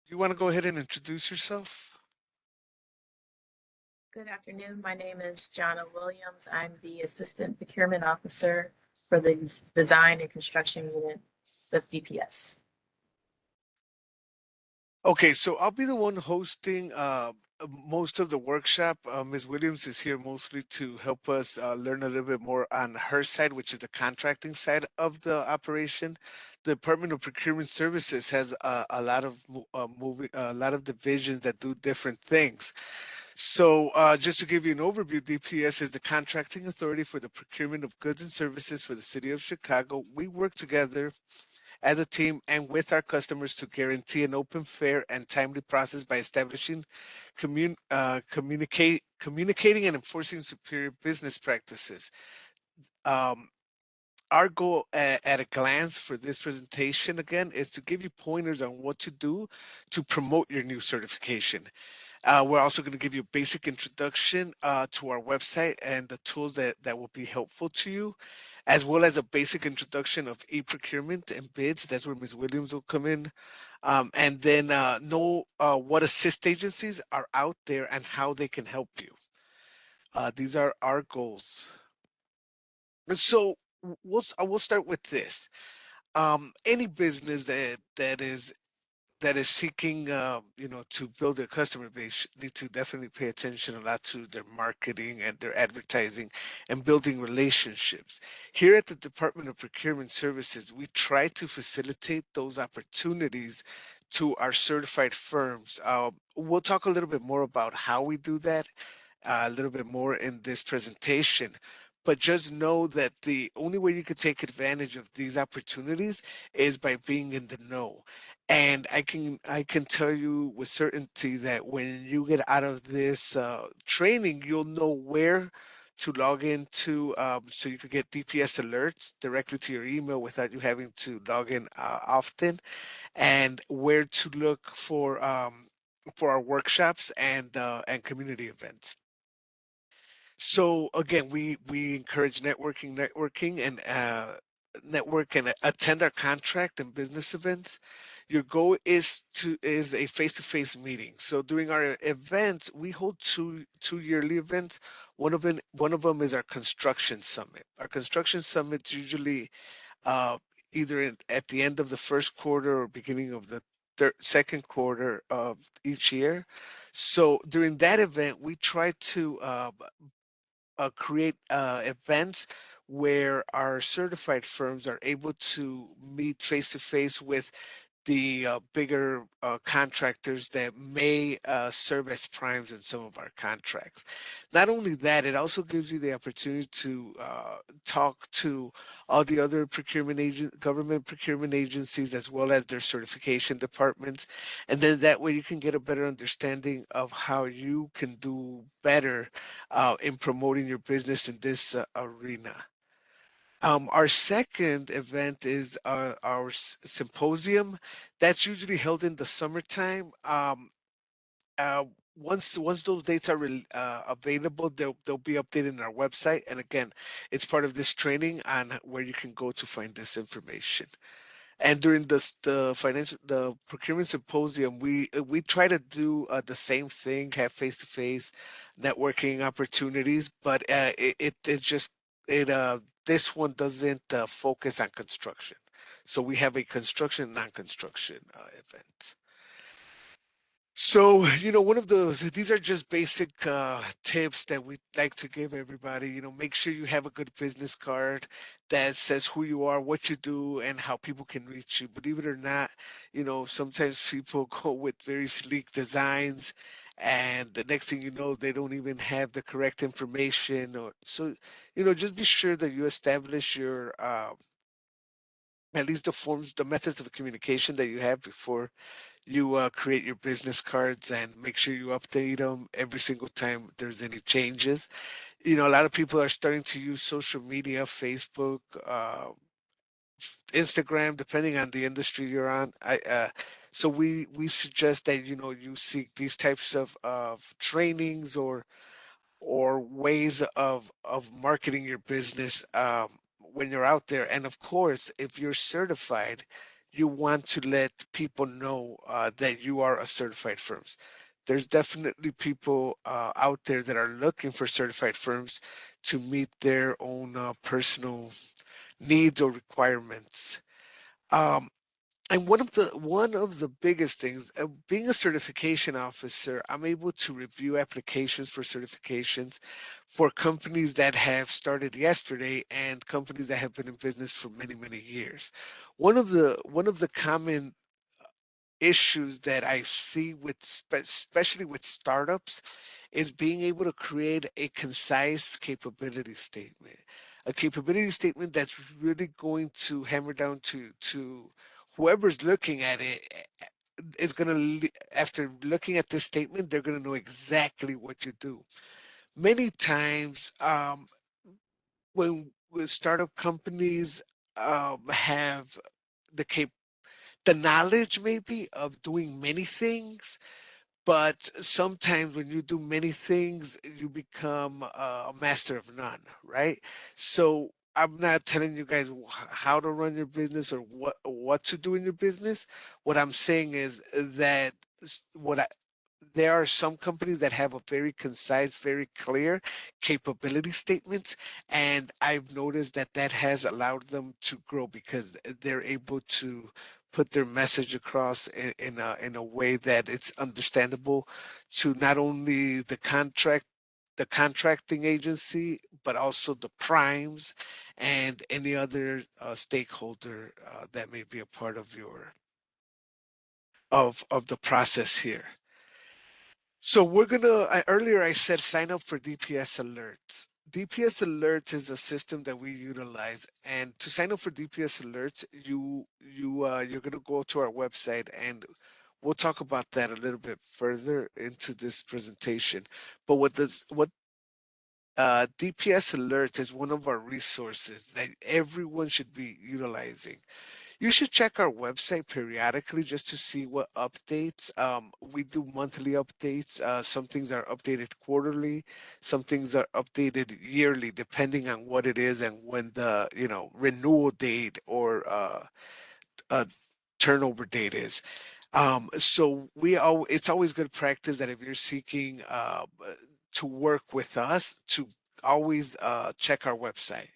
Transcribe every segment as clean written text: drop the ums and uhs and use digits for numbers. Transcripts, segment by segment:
You want to go ahead and introduce yourself? Good afternoon. My name is Jonna Williams. I'm the Assistant Procurement Officer for the Design and Construction Unit with DPS. Okay, so I'll be the one hosting most of the workshop. Ms. Williams is here mostly to help us learn a little bit more on her side, which is the contracting side of the operation. The Department of Procurement Services has a lot of moving, a lot of divisions that do different things. So, just to give you an overview, DPS is the contracting authority for the procurement of goods and services for the city of Chicago. We work together as a team and with our customers to guarantee an open, fair, and timely process by establishing, communicating, and enforcing superior business practices. Um, our goal at a glance for this presentation again is to give you pointers on what to do to promote your new certification. We're also going to give you a basic introduction to our website and the tools that will be helpful to you, as well as a basic introduction of e-procurement and bids. That's where Ms. Williams will come in. And then know what assist agencies are out there and how they can help you. These are our goals. And so I will start with this. Any business that is seeking, to build their customer base need to definitely pay attention a lot to their marketing and their advertising and building relationships. Here at the Department of Procurement Services, we try to facilitate those opportunities to our certified firms. We'll talk a little bit more about how we do that a little bit more in this presentation. But just know that the only way you could take advantage of these opportunities is by being in the know. And I can tell you with certainty that when you get out of this training, you'll know where to log into, so you could get DPS alerts directly to your email without you having to log in often, and where to look for our workshops and community events. So again, we encourage networking, and network and attend our contract and business events. Your goal is a face-to-face meeting. So during our events, we hold two yearly events. One of them is our construction summit. Our construction summits usually uh, either at the end of the first quarter or beginning of the second quarter of each year. So during that event, we try to create events where our certified firms are able to meet face to face with the bigger contractors that may serve as primes in some of our contracts. Not only that, it also gives you the opportunity to talk to all the other government procurement agencies, as well as their certification departments. And then that way you can get a better understanding of how you can do better in promoting your business in this arena. Our second event is our symposium. That's usually held in the summertime. Uh, once those dates are available, they'll be updated in our website. And again, it's part of this training on where you can go to find this information. And during the procurement symposium, we try to do the same thing, have face-to-face networking opportunities, but it just it this one doesn't focus on construction. So we have a construction non-construction event. So, one of these are just basic tips that we like to give everybody. Make sure you have a good business card that says who you are, what you do, and how people can reach you. Believe it or not, sometimes people go with very sleek designs, and the next thing you know, they don't even have the correct information. Or so, just be sure that you establish your at least the methods of communication that you have before you create your business cards, and make sure you update them every single time there's any changes. A lot of people are starting to use social media, Facebook, Instagram, depending on the industry you're on. So we suggest that you seek these types of trainings or ways of marketing your business when you're out there. And of course, if you're certified, you want to let people know that you are a certified firms. There's definitely people out there that are looking for certified firms to meet their own personal needs or requirements. Um, and one of the biggest things, being a certification officer, I'm able to review applications for certifications for companies that have started yesterday and companies that have been in business for many, many years. One of the common issues that I see with especially with startups is being able to create a concise capability statement. A capability statement that's really going to hammer down to whoever's looking at it is going to, after looking at this statement, they're going to know exactly what you do. Many times, when startup companies have the cap the knowledge maybe of doing many things, but sometimes when you do many things, you become a master of none, right? So I'm not telling you guys how to run your business or what to do in your business. What I'm saying is that what I there are some companies that have a very concise, very clear capability statements, and I've noticed that that has allowed them to grow because they're able to put their message across in a way that it's understandable to not only the contracting agency, but also the primes and any other stakeholder that may be a part of your of the process here. So earlier I said sign up for DPS alerts. DPS alerts is a system that we utilize, and to sign up for DPS alerts, you're gonna go to our website, and we'll talk about that a little bit further into this presentation. But what DPS alerts is one of our resources that everyone should be utilizing. You should check our website periodically just to see what updates. We do monthly updates. Some things are updated quarterly, some things are updated yearly, depending on what it is and when the renewal date or uh, turnover date is. So it's always good practice that if you're seeking to work with us, to always check our website.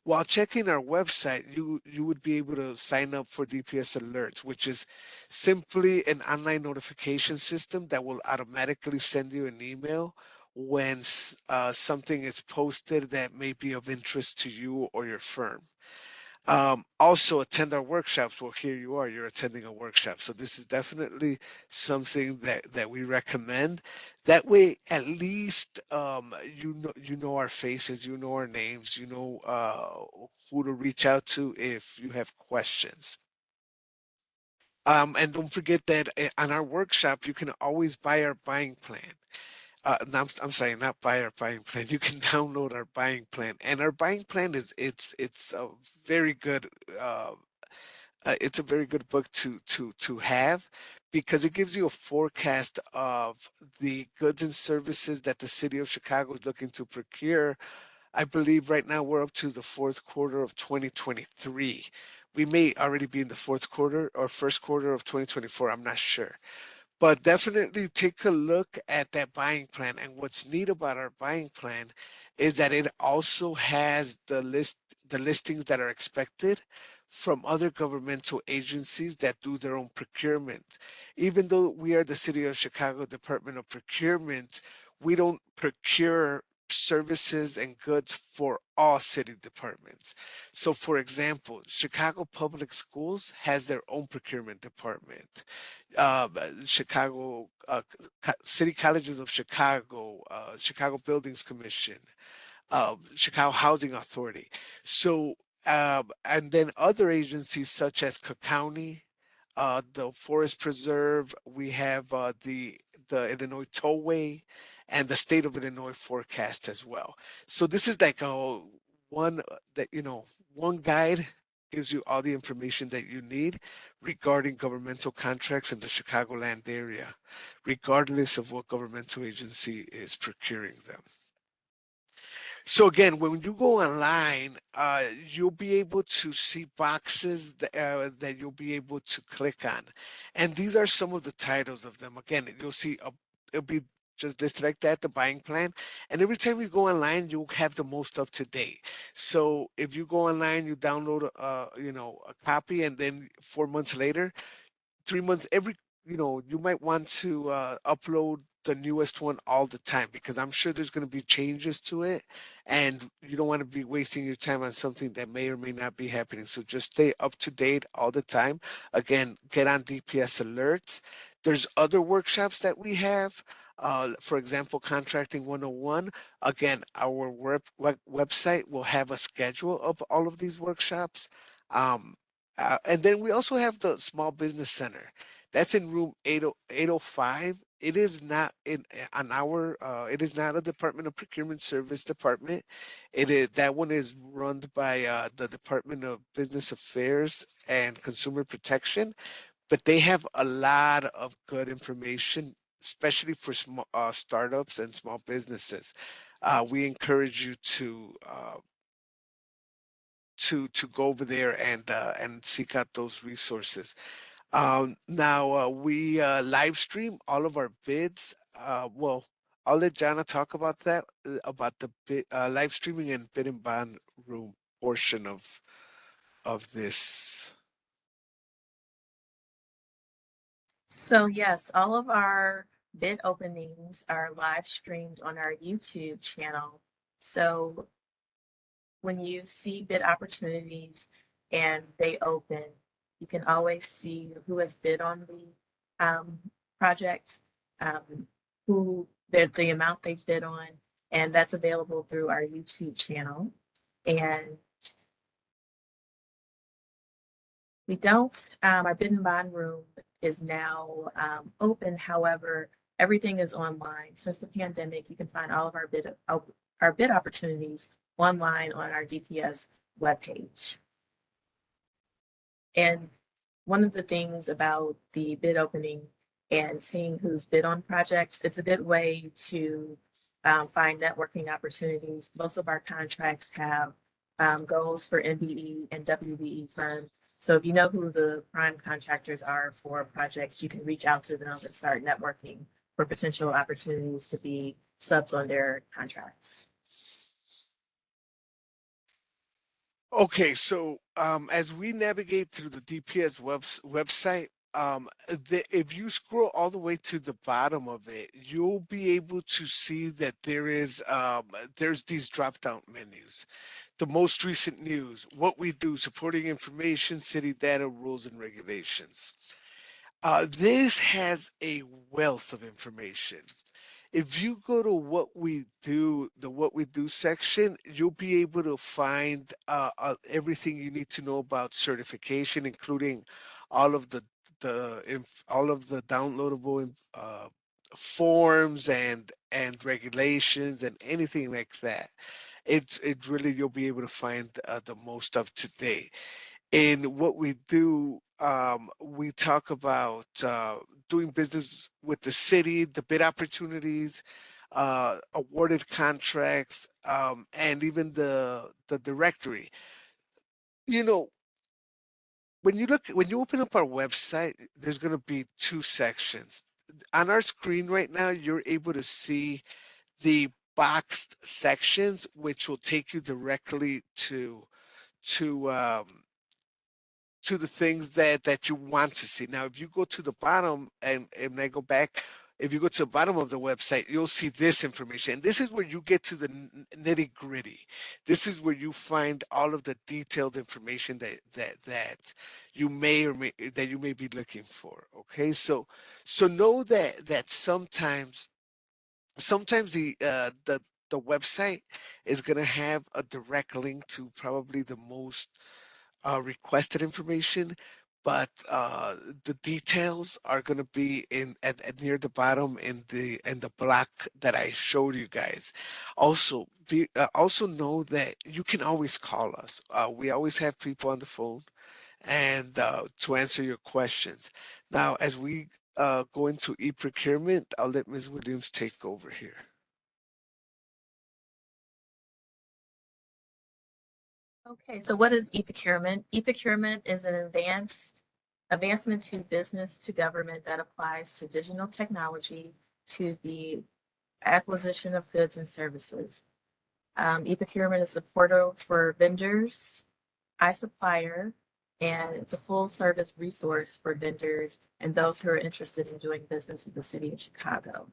While checking our website, you would be able to sign up for DPS alerts, which is simply an online notification system that will automatically send you an email when something is posted that may be of interest to you or your firm. Also attend our workshops. Well, here you are, you're attending a workshop. So this is definitely something that we recommend. That way, at least you know our faces, you know our names, you know who to reach out to if you have questions. And don't forget that on our workshop, you can always buy our buying plan. No, I'm saying not buy our buying plan. You can download our buying plan, and our buying plan it's a very good uh, it's a very good book to have because it gives you a forecast of the goods and services that the city of Chicago is looking to procure. I believe right now we're up to the fourth quarter of 2023. We may already be in the fourth quarter or first quarter of 2024. I'm not sure. But definitely take a look at that buying plan. And what's neat about our buying plan is that it also has the listings that are expected from other governmental agencies that do their own procurement. Even though we are the City of Chicago Department of Procurement, we don't procure services and goods for all city departments. So, for example, Chicago Public Schools has their own procurement department. Chicago City Colleges of Chicago, Chicago Buildings Commission, Chicago Housing Authority. So, and then other agencies such as Cook County, the Forest Preserve, we have the Illinois Tollway, and the State of Illinois Forecast as well. So this is like a one that one guide gives you all the information that you need regarding governmental contracts in the Chicagoland area, regardless of what governmental agency is procuring them. So again, when you go online, you'll be able to see boxes that you'll be able to click on, and these are some of the titles of them. Again, you'll see it'll be just listed like that, the buying plan, and every time you go online, you'll have the most up to date. So if you go online, you download a copy, and then 4 months later, 3 months every you might want to upload the newest one all the time because I'm sure there's going to be changes to it, and you don't want to be wasting your time on something that may or may not be happening. So just stay up to date all the time. Again, get on DPS alerts. There's other workshops that we have. For example, Contracting 101. Again, our website will have a schedule of all of these workshops. Um, and then we also have the Small Business Center. That's in room 805. It is not it is not a Department of Procurement Service department. It is that one is run by the Department of Business Affairs and Consumer Protection, but they have a lot of good information, especially for startups and small businesses. We encourage you to go over there and seek out those resources. Now we live stream all of our bids. Well, I'll let Jana talk about that, about the live streaming and bid and bond room portion of this. So yes, all of our bid openings are live streamed on our YouTube channel. So when you see bid opportunities and they open, you can always see who has bid on the project, who the amount they bid on, and that's available through our YouTube channel. And we don't, our bid and bond room is now open. However, everything is online. Since the pandemic, you can find all of our bid opportunities online on our DPS webpage. And one of the things about the bid opening and seeing who's bid on projects, it's a good way to find networking opportunities. Most of our contracts have goals for MBE and WBE firms. So if you know who the prime contractors are for projects, you can reach out to them and start networking for potential opportunities to be subs on their contracts. Okay, so as we navigate through the DPS website, if you scroll all the way to the bottom of it, you'll be able to see that there's these drop down menus. The most recent news, what we do, supporting information, city data, rules, and regulations. This has a wealth of information. If you go to what we do, the what we do section, you'll be able to find everything you need to know about certification, including all of all of the downloadable forms and regulations and anything like that. It really you'll be able to find the most up to date. In what we do, we talk about doing business with the city, the bid opportunities, awarded contracts, and even the directory. You know, when you open up our website, there's going to be two sections. On our screen right now, you're able to see the boxed sections, which will take you directly to to the things that you want to see. Now, if you go to the bottom and I go back, if you go to the bottom of the website, you'll see this information. And this is where you get to the nitty gritty. This is where you find all of the detailed information that you may be looking for. Okay, so know that sometimes the website is going to have a direct link to probably the most requested information, but the details are going to be at near the bottom in the block that I showed you guys. Also know that you can always call us. We always have people on the phone and to answer your questions. Now, as we go into e-procurement, I'll let Ms. Williams take over here. Okay, so what is e-procurement? E-procurement is an advancement to business to government that applies to digital technology to the acquisition of goods and services. E-procurement is a portal for vendors, iSupplier, and it's a full service resource for vendors and those who are interested in doing business with the city of Chicago.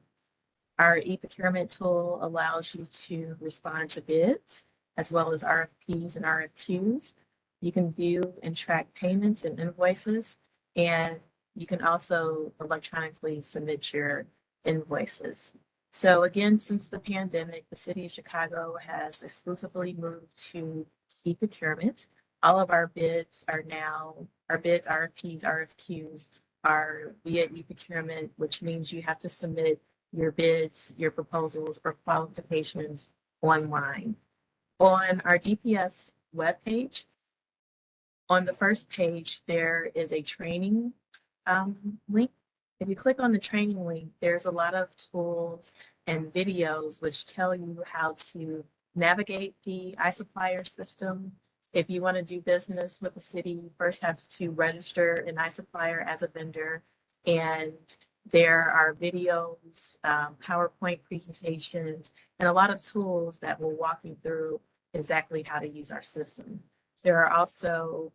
Our e-procurement tool allows you to respond to bids as well as RFPs and RFQs. You can view and track payments and invoices, and you can also electronically submit your invoices. So again, since the pandemic, the city of Chicago has exclusively moved to e-procurement. All of our bids, RFPs, RFQs are via e-procurement, which means you have to submit your bids, your proposals, or qualifications online. On our DPS webpage, on the first page, there is a training link. If you click on the training link, there's a lot of tools and videos which tell you how to navigate the iSupplier system. If you want to do business with the city, you first have to register an iSupplier as a vendor, and there are videos, PowerPoint presentations, and a lot of tools that will walk you through exactly how to use our system. There are also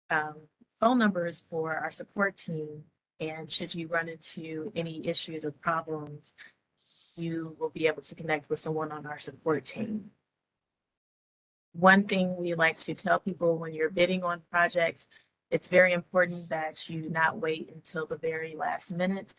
um, phone numbers for our support team, and should you run into any issues or problems, you will be able to connect with someone on our support team. One thing we like to tell people when you're bidding on projects, it's very important that you not wait until the very last minute.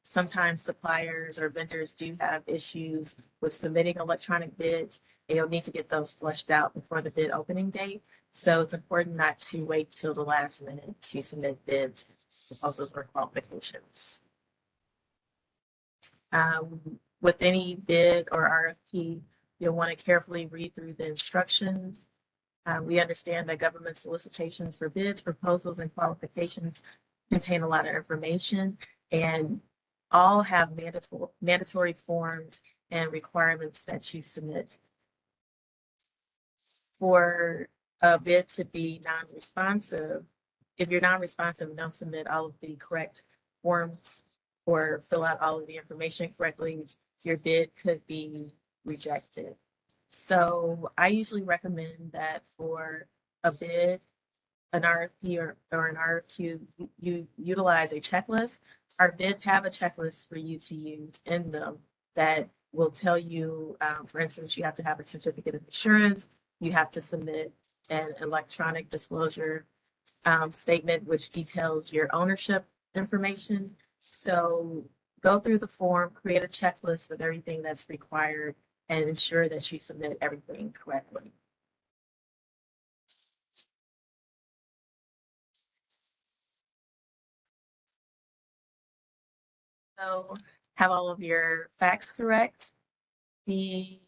Sometimes suppliers or vendors do have issues with submitting electronic bids, and you'll need to get those flushed out before the bid opening date. So it's important not to wait till the last minute to submit bids, proposals, or qualifications. With any bid or RFP, you'll want to carefully read through the instructions. We understand that government solicitations for bids, proposals, and qualifications contain a lot of information, and all have mandatory forms and requirements that you submit. For a bid to be non-responsive, if you're non-responsive, don't submit all of the correct forms or fill out all of the information correctly, your bid could be rejected. So I usually recommend that for a bid, an RFP or an RFQ, you utilize a checklist. Our bids have a checklist for you to use in them that will tell you, for instance, you have to have a certificate of insurance, you have to submit an electronic disclosure statement which details your ownership information. So go through the form, create a checklist of everything that's required, and ensure that you submit everything correctly. So have all of your facts correct. The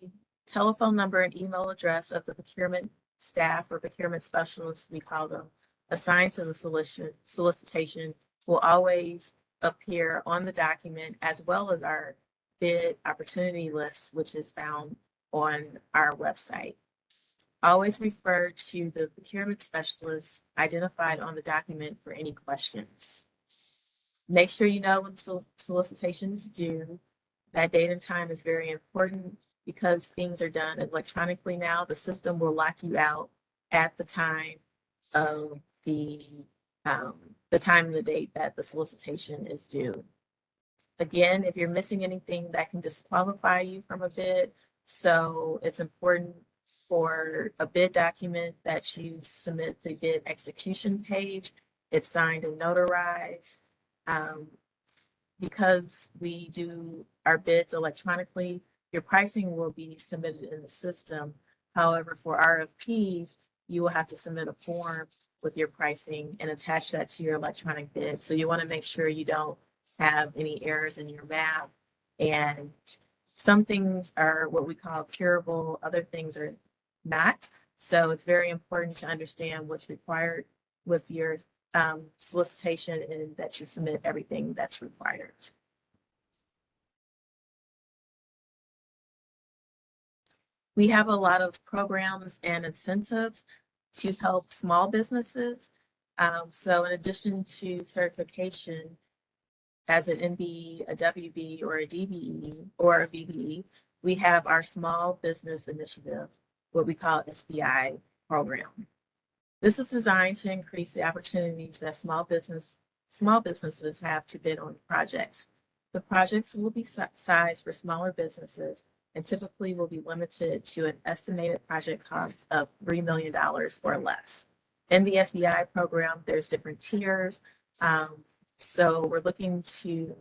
telephone number and email address of the procurement staff or procurement specialists, we call them, assigned to the solicitation will always appear on the document, as well as our bid opportunity list, which is found on our website. Always refer to the procurement specialist identified on the document for any questions. Make sure you know when solicitation is due. That date and time is very important because things are done electronically now. The system will lock you out at the time of the time and the date that the solicitation is due. Again, if you're missing anything, that can disqualify you from a bid. So it's important for a bid document that you submit the bid execution page. It's signed and notarized. Because we do our bids electronically, your pricing will be submitted in the system. However, for RFPs, you will have to submit a form with your pricing and attach that to your electronic bid. So you want to make sure you don't have any errors in your math. And some things are what we call curable, other things are not. So it's very important to understand what's required with your solicitation and that you submit everything that's required. We have a lot of programs and incentives to help small businesses. So in addition to certification as an MBE, a WB, or a DBE, or a BBE, we have our Small Business Initiative, what we call SBI program. This is designed to increase the opportunities that small businesses have to bid on projects. The projects will be sized for smaller businesses and typically will be limited to an estimated project cost of $3 million or less. In the SBI program, there's different tiers. So we're looking to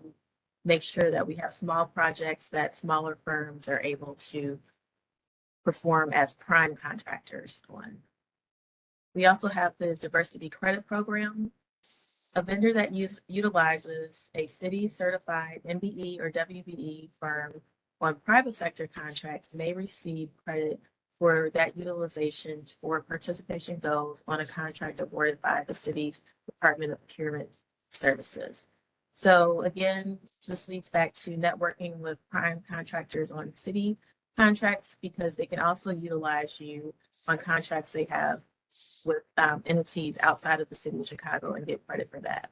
make sure that we have small projects that smaller firms are able to perform as prime contractors on. We also have the Diversity Credit Program. A vendor that utilizes a city certified MBE or WBE firm on private sector contracts may receive credit for that utilization for participation goals on a contract awarded by the city's Department of Procurement Services. So again, this leads back to networking with prime contractors on city contracts because they can also utilize you on contracts they have with entities outside of the city of Chicago and get credit for that.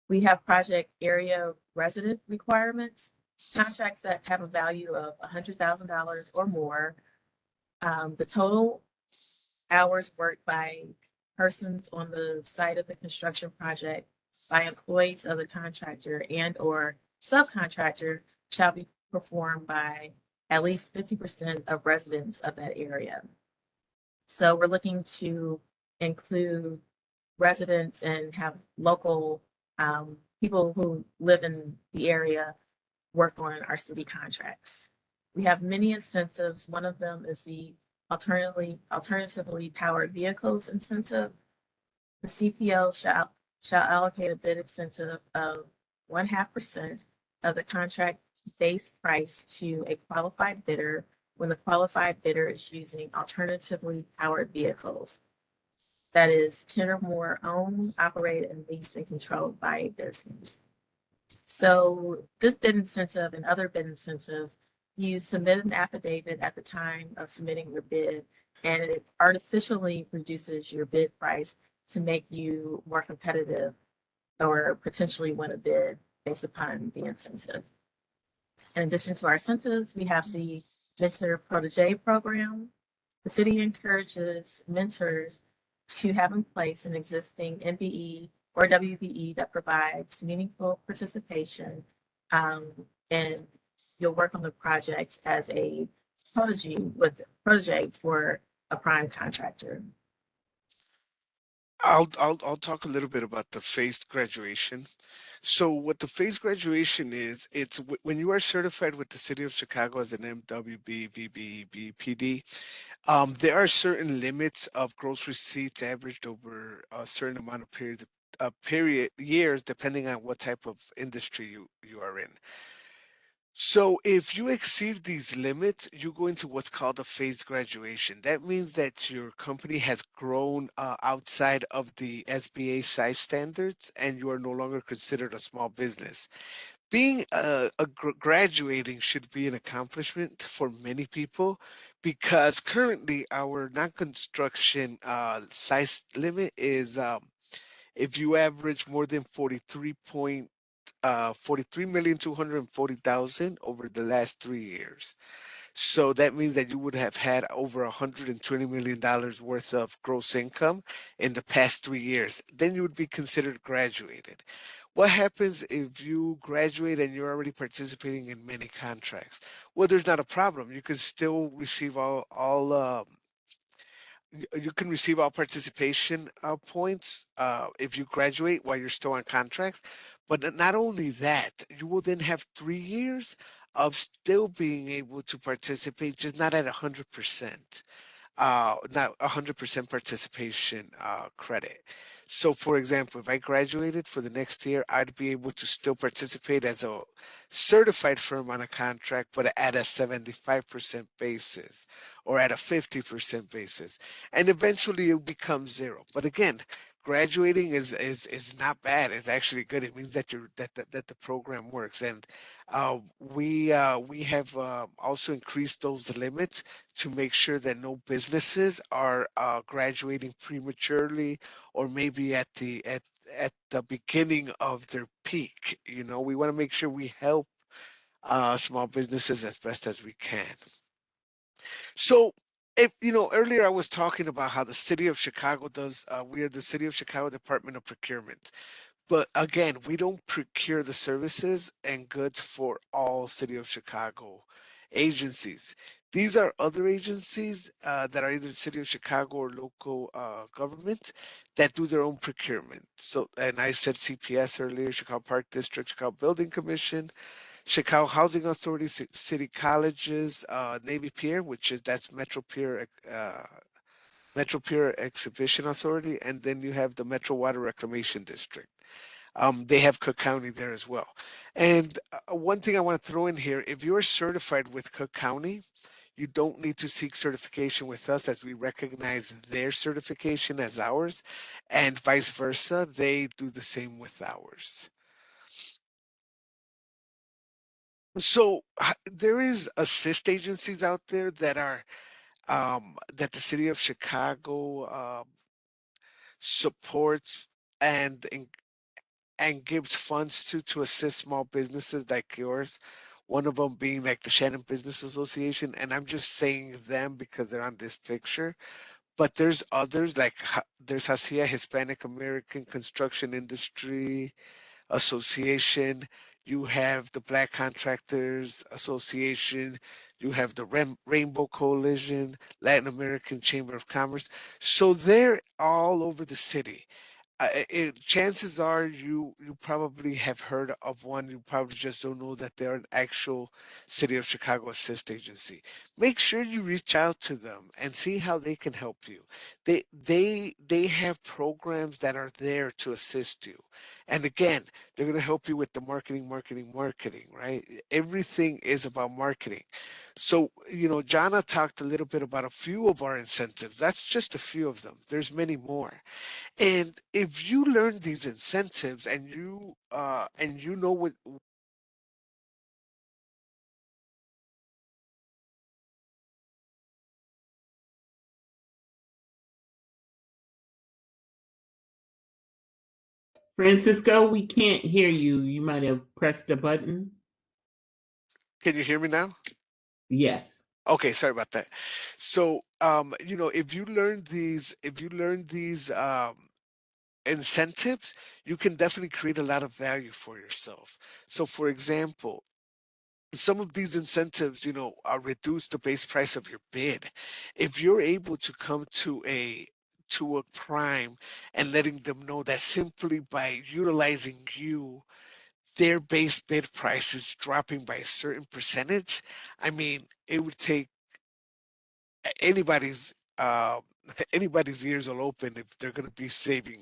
We have project area resident requirements, contracts that have a value of $100,000 or more. The total hours worked by persons on the site of the construction project by employees of the contractor and or subcontractor shall be performed by at least 50% of residents of that area. So we're looking to include residents and have local people who live in the area work on our city contracts. We have many incentives. One of them is the alternatively powered vehicles incentive. The CPO shall allocate a bid incentive of 0.5% of the contract base price to a qualified bidder when the qualified bidder is using alternatively powered vehicles. That is 10 or more owned, operated, and leased and controlled by a business. So this bid incentive and other bid incentives, you submit an affidavit at the time of submitting your bid, and it artificially reduces your bid price to make you more competitive or potentially win a bid based upon the incentive. In addition to our incentives, we have the Mentor Protege program. The city encourages mentors to have in place an existing MBE or WBE that provides meaningful participation, and you'll work on the project as a protege for a prime contractor. I'll talk a little bit about the phased graduation. So what the phased graduation is, when you are certified with the City of Chicago as an MWB, VB, BPD, there are certain limits of gross receipts averaged over a certain amount of period years, depending on what type of industry you are in. So if you exceed these limits, you go into what's called a phased graduation. That means that your company has grown outside of the SBA size standards, and you are no longer considered a small business. Being graduating should be an accomplishment for many people because currently our non-construction size limit is if you average more than 43,240,000 over the last 3 years. So that means that you would have had over $120 million worth of gross income in the past 3 years. Then you would be considered graduated. What happens if you graduate and you're already participating in many contracts? Well, there's not a problem. You can still receive you can receive all participation points if you graduate while you're still on contracts. But not only that, you will then have 3 years of still being able to participate, just not at 100%, not 100% participation credit. So, for example, if I graduated for the next year, I'd be able to still participate as a certified firm on a contract, but at a 75% basis or at a 50% basis. And eventually it becomes zero. But again, graduating is not bad. It's actually good. It means that that the program works, and we have also increased those limits to make sure that no businesses are graduating prematurely or maybe at the beginning of their peak. You know, we want to make sure we help small businesses as best as we can. So, if you know, earlier I was talking about how the city of Chicago does, we are the city of Chicago Department of Procurement. But again, we don't procure the services and goods for all city of Chicago agencies. These are other agencies that are either city of Chicago or local government that do their own procurement. So, and I said CPS earlier, Chicago Park District, Chicago Building Commission, Chicago Housing Authority, city colleges, Navy Pier, which is that's Metro Pier Exhibition Authority, and then you have the Metro Water Reclamation District. They have Cook County there as well. And one thing I want to throw in here, if you're certified with Cook County, you don't need to seek certification with us as we recognize their certification as ours, and vice versa. They do the same with ours. So there is assist agencies out there that are that the city of Chicago supports and and gives funds to assist small businesses like yours. One of them being like the Shannon Business Association, and I'm just saying them because they're on this picture. But there's others like there's HACIA, Hispanic American Construction Industry Association. You have the Black Contractors Association. You have the Rainbow Coalition, Latin American Chamber of Commerce. So they're all over the city. Chances are you probably have heard of one. You probably just don't know that they're an actual City of Chicago assist agency. Make sure you reach out to them and see how they can help you. They have programs that are there to assist you. And again, they're going to help you with the marketing, right? Everything is about marketing. So, you know, Jana talked a little bit about a few of our incentives. That's just a few of them. There's many more. And if you learn these incentives and you know what Francisco, we can't hear you. You might have pressed a button. can you hear me now? Yes. Okay, sorry about that. So, you know, if you learn these incentives, you can definitely create a lot of value for yourself. So, for example, some of these incentives, you know, reduce the base price of your bid. If you're able to come to a prime and letting them know that simply by utilizing you, their base bid price is dropping by a certain percentage, I mean, it would take anybody's anybody's ears will open if they're going to be saving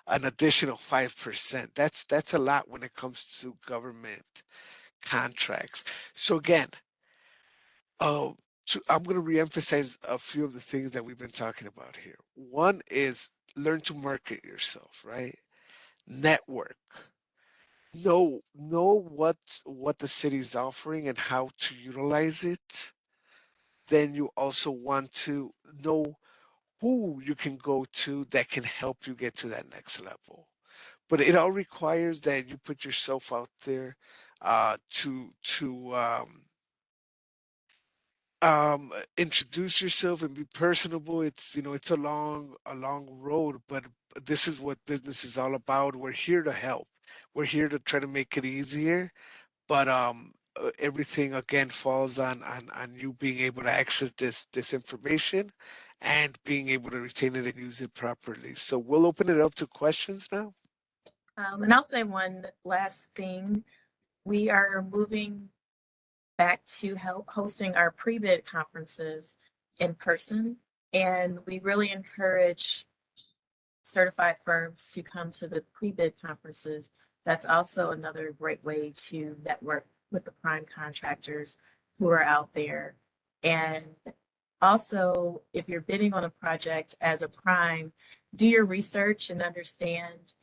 an additional 5%. That's a lot when it comes to government contracts. So again, oh, I'm going to reemphasize a few of the things that we've been talking about here. One is learn to market yourself, right? Network. Know what the city's offering and how to utilize it. Then you also want to know who you can go to that can help you get to that next level. But it all requires that you put yourself out there to introduce yourself and be personable. It's, you know, it's a long road, but this is what business is all about. We're here to help. We're here to try to make it easier, but everything again falls on you being able to access this information and being able to retain it and use it properly. So we'll open it up to questions now. And I'll say one last thing. We are moving back to hosting our pre-bid conferences in person. And we really encourage certified firms to come to the pre-bid conferences. That's also another great way to network with the prime contractors who are out there. And also, if you're bidding on a project as a prime, do your research and understand,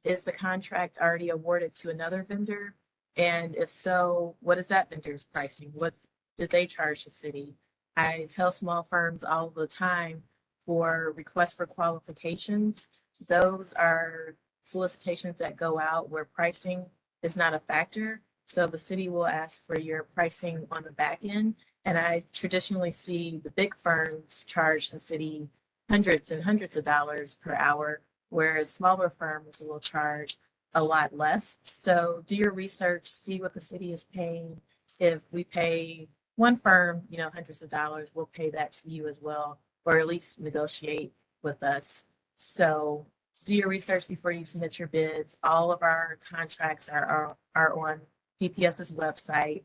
is the contract already awarded to another vendor? And if so, what is that vendor's pricing? What did they charge the city? I tell small firms all the time for requests for qualifications, those are solicitations that go out where pricing is not a factor. So the city will ask for your pricing on the back end. And I traditionally see the big firms charge the city hundreds and hundreds of dollars per hour, whereas smaller firms will charge a lot less. So do your research, see what the city is paying. If we pay one firm, hundreds of dollars, we'll pay that to you as well, or at least negotiate with us. So do your research before you submit your bids. All of our contracts are on DPS's website.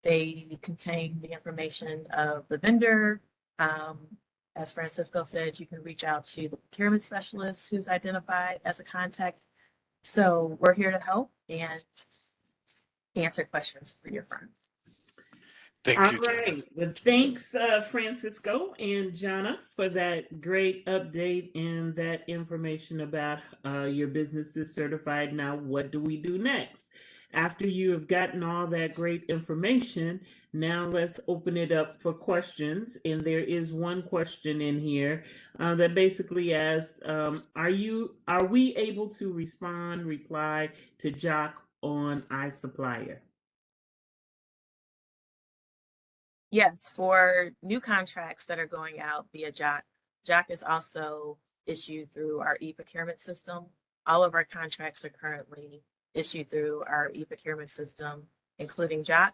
They contain the information of the vendor. As Francisco said, you can reach out to the procurement specialist who's identified as a contact. So we're here to help and answer questions for your firm. Thank All you, Jana. right. Well, thanks, Francisco and Jana, for that great update and that information about your business is certified. Now, what do we do next? After you have gotten all that great information, now let's open it up for questions. And there is one question in here that basically asks, are we able to reply to Jock on iSupplier? Yes, for new contracts that are going out via JOC, JOC is also issued through our e-procurement system. All of our contracts are currently issued through our e-procurement system, including JOC.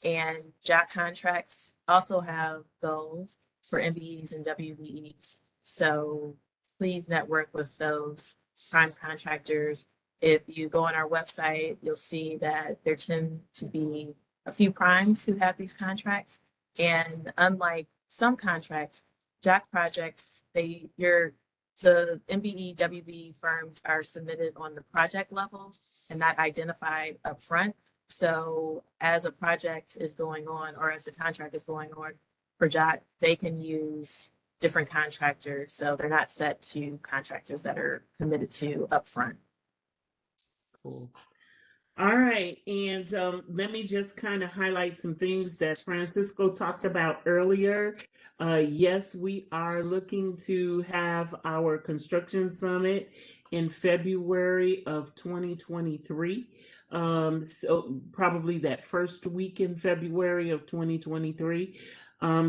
And JOC contracts also have goals for MBEs and WBEs. So please network with those prime contractors. If you go on our website, you'll see that there tend to be a few primes who have these contracts. And unlike some contracts, JOC projects, the MBE, WB firms are submitted on the project level and not identified upfront. So as a project is going on, or as the contract is going on for JOC, they can use different contractors. So they're not set to contractors that are committed to upfront. Cool. All right, and let me just kind of highlight some things that Francisco talked about earlier. Yes, we are looking to have our construction summit in February of 2023. So probably that first week in February of 2023.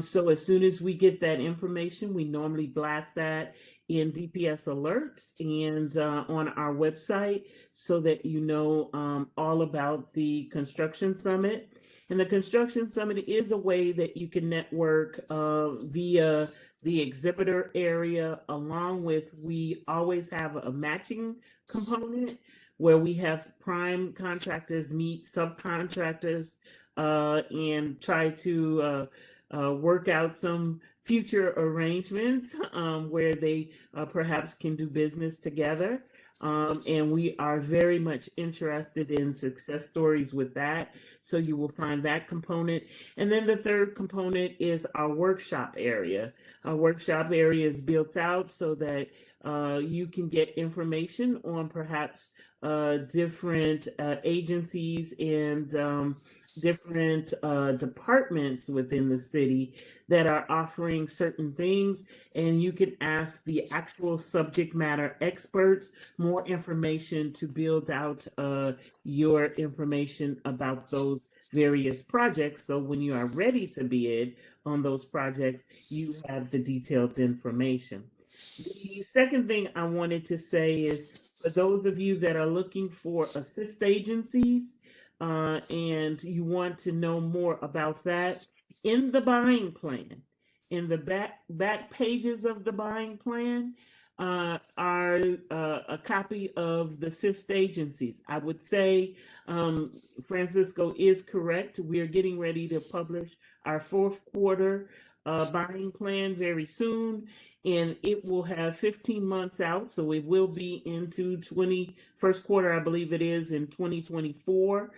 So as soon as we get that information, we normally blast that in DPS alerts and on our website so that you know all about the construction summit. And the construction summit is a way that you can network via the exhibitor area, along with we always have a matching component where we have prime contractors meet subcontractors and try to work out some future arrangements where they perhaps can do business together. And we are very much interested in success stories with that. So you will find that component. And then the third component is our workshop area. Our workshop area is built out so that you can get information on perhaps different agencies and different departments within the city that are offering certain things, and you can ask the actual subject matter experts more information to build out your information about those various projects. So when you are ready to bid on those projects, you have the detailed information. The second thing I wanted to say is for those of you that are looking for assist agencies and you want to know more about that, in the buying plan, in the back pages of the buying plan, are a copy of the assist agencies. I would say Francisco is correct. We are getting ready to publish our fourth quarter buying plan very soon, and it will have 15 months out, so it will be into first quarter, I believe it is, in 2024.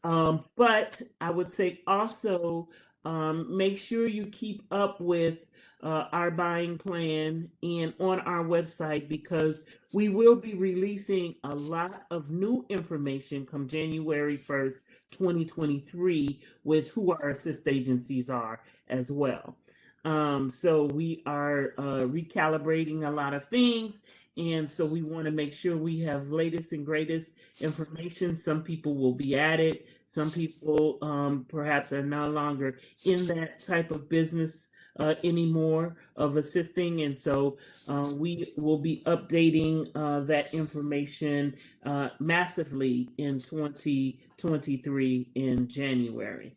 But I would say also make sure you keep up with our buying plan and on our website, because we will be releasing a lot of new information come January 1st, 2023, with who our assist agencies are as well. So we are recalibrating a lot of things. And so we want to make sure we have latest and greatest information. Some people will be added. Some people perhaps are no longer in that type of business anymore of assisting. And so we will be updating that information massively in 2023 in January.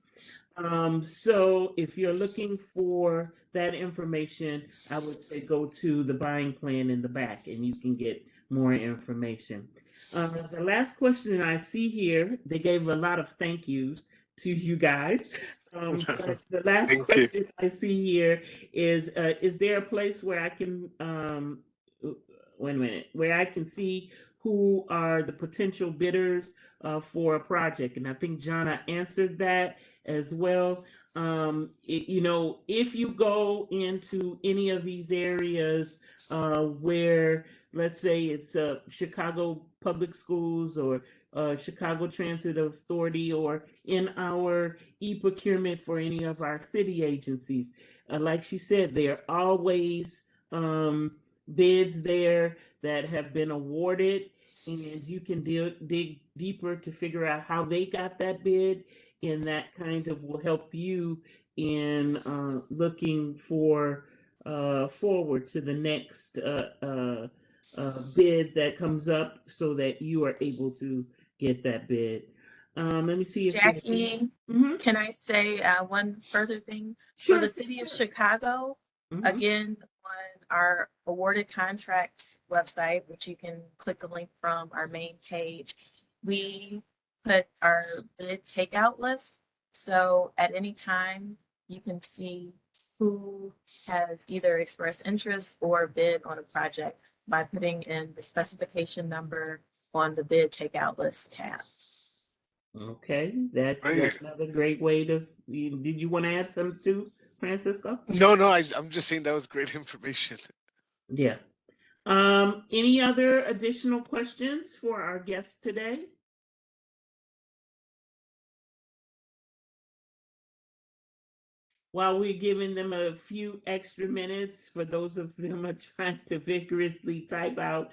So if you're looking for that information, I would say go to the buying plan in the back and you can get more information. The last question I see here, they gave a lot of thank yous to you guys. But the last Thank you. question I see here is there a place where I can, wait a minute, where I can see who are the potential bidders for a project? And I think Jonna answered that as well. If you go into any of these areas where, let's say, it's Chicago Public Schools or Chicago Transit Authority, or in our e-procurement for any of our city agencies, like she said, there are always bids there that have been awarded, and you can dig deeper to figure out how they got that bid, and that kind of will help you in looking for forward to the next bid that comes up, so that you are able to get that bid. Let me see if there's Jackie, Mhm. can I say one further thing? For Sure. the city of Chicago, Mhm. again, on our awarded contracts website, which you can click a link from our main page, we put our bid takeout list. So at any time, you can see who has either expressed interest or bid on a project by putting in the specification number on the bid takeout list tab. Okay, that's Right. another great way to. Did you want to add something too, Francisco? No, I'm just saying that was great information. Yeah. Any other additional questions for our guests today? While we're giving them a few extra minutes, for those of them are trying to vigorously type out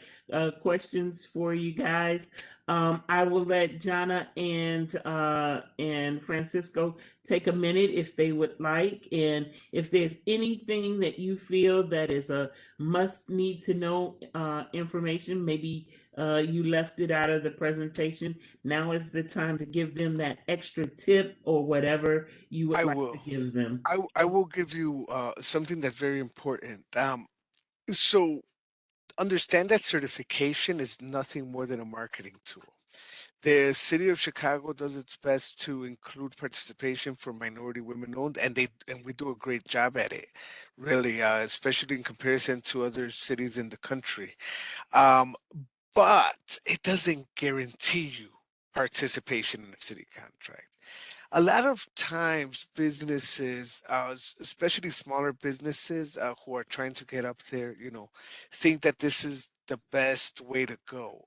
questions for you guys, I will let Jonna and Francisco take a minute if they would like, and if there's anything that you feel that is a must need to know information, maybe you left it out of the presentation. Now is the time to give them that extra tip or whatever you would I like to will. give them. I will give you something that's very important. So understand that certification is nothing more than a marketing tool. The city of Chicago does its best to include participation for minority women owned, and we do a great job at it, really, especially in comparison to other cities in the country. Um, but it doesn't guarantee you participation in a city contract. A lot of times businesses, especially smaller businesses who are trying to get up there, think that this is the best way to go.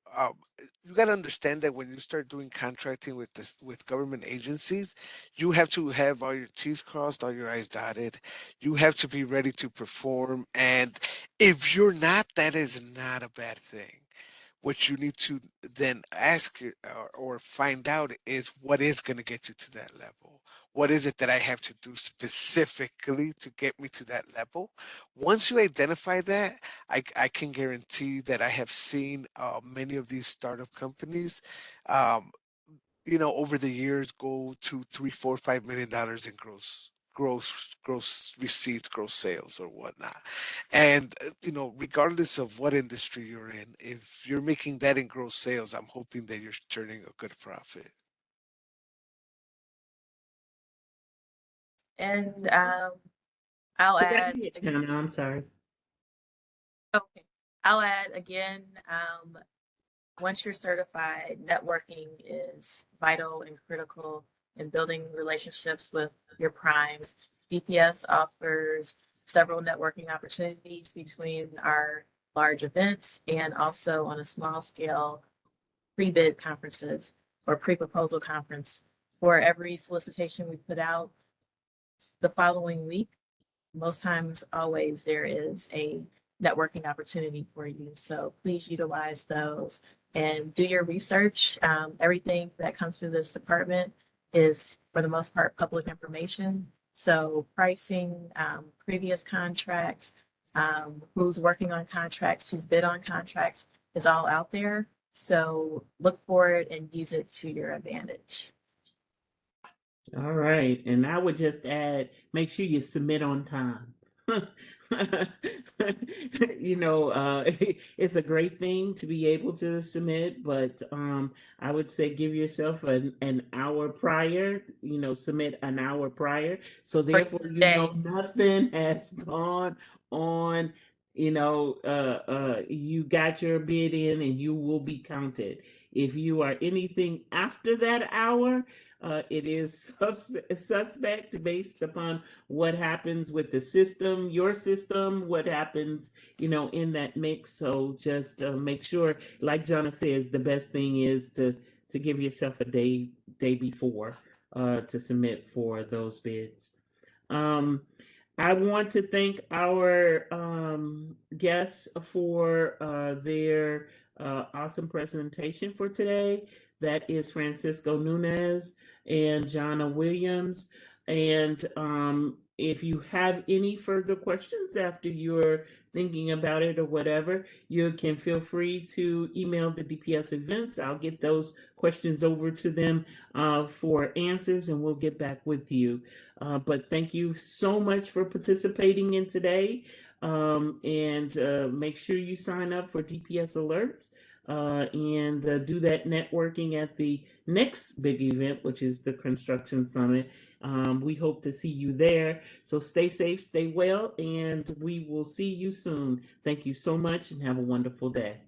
You got to understand that when you start doing contracting with government agencies, you have to have all your T's crossed, all your I's dotted. You have to be ready to perform, and if you're not, that is not a bad thing. What you need to then ask or find out is what is going to get you to that level. What is it that I have to do specifically to get me to that level? Once you identify that, I can guarantee that I have seen many of these startup companies, um, over the years go to 3, 4, $5 million in gross receipts, gross sales, or whatnot. And regardless of what industry you're in, if you're making that in gross sales, I'm hoping that you're turning a good profit. And I'll Go add ahead, again. Jonna. I'm sorry. Okay, I'll add again. Once you're certified, networking is vital and critical in building relationships with your primes. DPS offers several networking opportunities between our large events and also on a small scale pre-bid conferences or pre-proposal conference. For every solicitation we put out the following week, most times, always, there is a networking opportunity for you. So please utilize those and do your research. Everything that comes through this department is, for the most part, public information. So pricing, previous contracts, who's working on contracts, who's bid on contracts is all out there. So look for it and use it to your advantage. All right. And I would just add, make sure you submit on time. It's a great thing to be able to submit, but I would say give yourself an hour prior, submit an hour prior. So For therefore, today, nothing has gone on. You got your bid in and you will be counted. If you are anything after that hour, it is suspect based upon what happens with the system, your system, what happens, in that mix. So just make sure, like Jonna says, the best thing is to give yourself a day before to submit for those bids. I want to thank our guests for their awesome presentation for today. That is Francisco Nunez and Jonna Williams. And if you have any further questions after you're thinking about it or whatever, you can feel free to email the DPS events. I'll get those questions over to them for answers, and we'll get back with you. But thank you so much for participating in today. And make sure you sign up for DPS alerts and do that networking at the next big event, which is the Construction Summit. We hope to see you there. So stay safe, stay well, and we will see you soon. Thank you so much and have a wonderful day.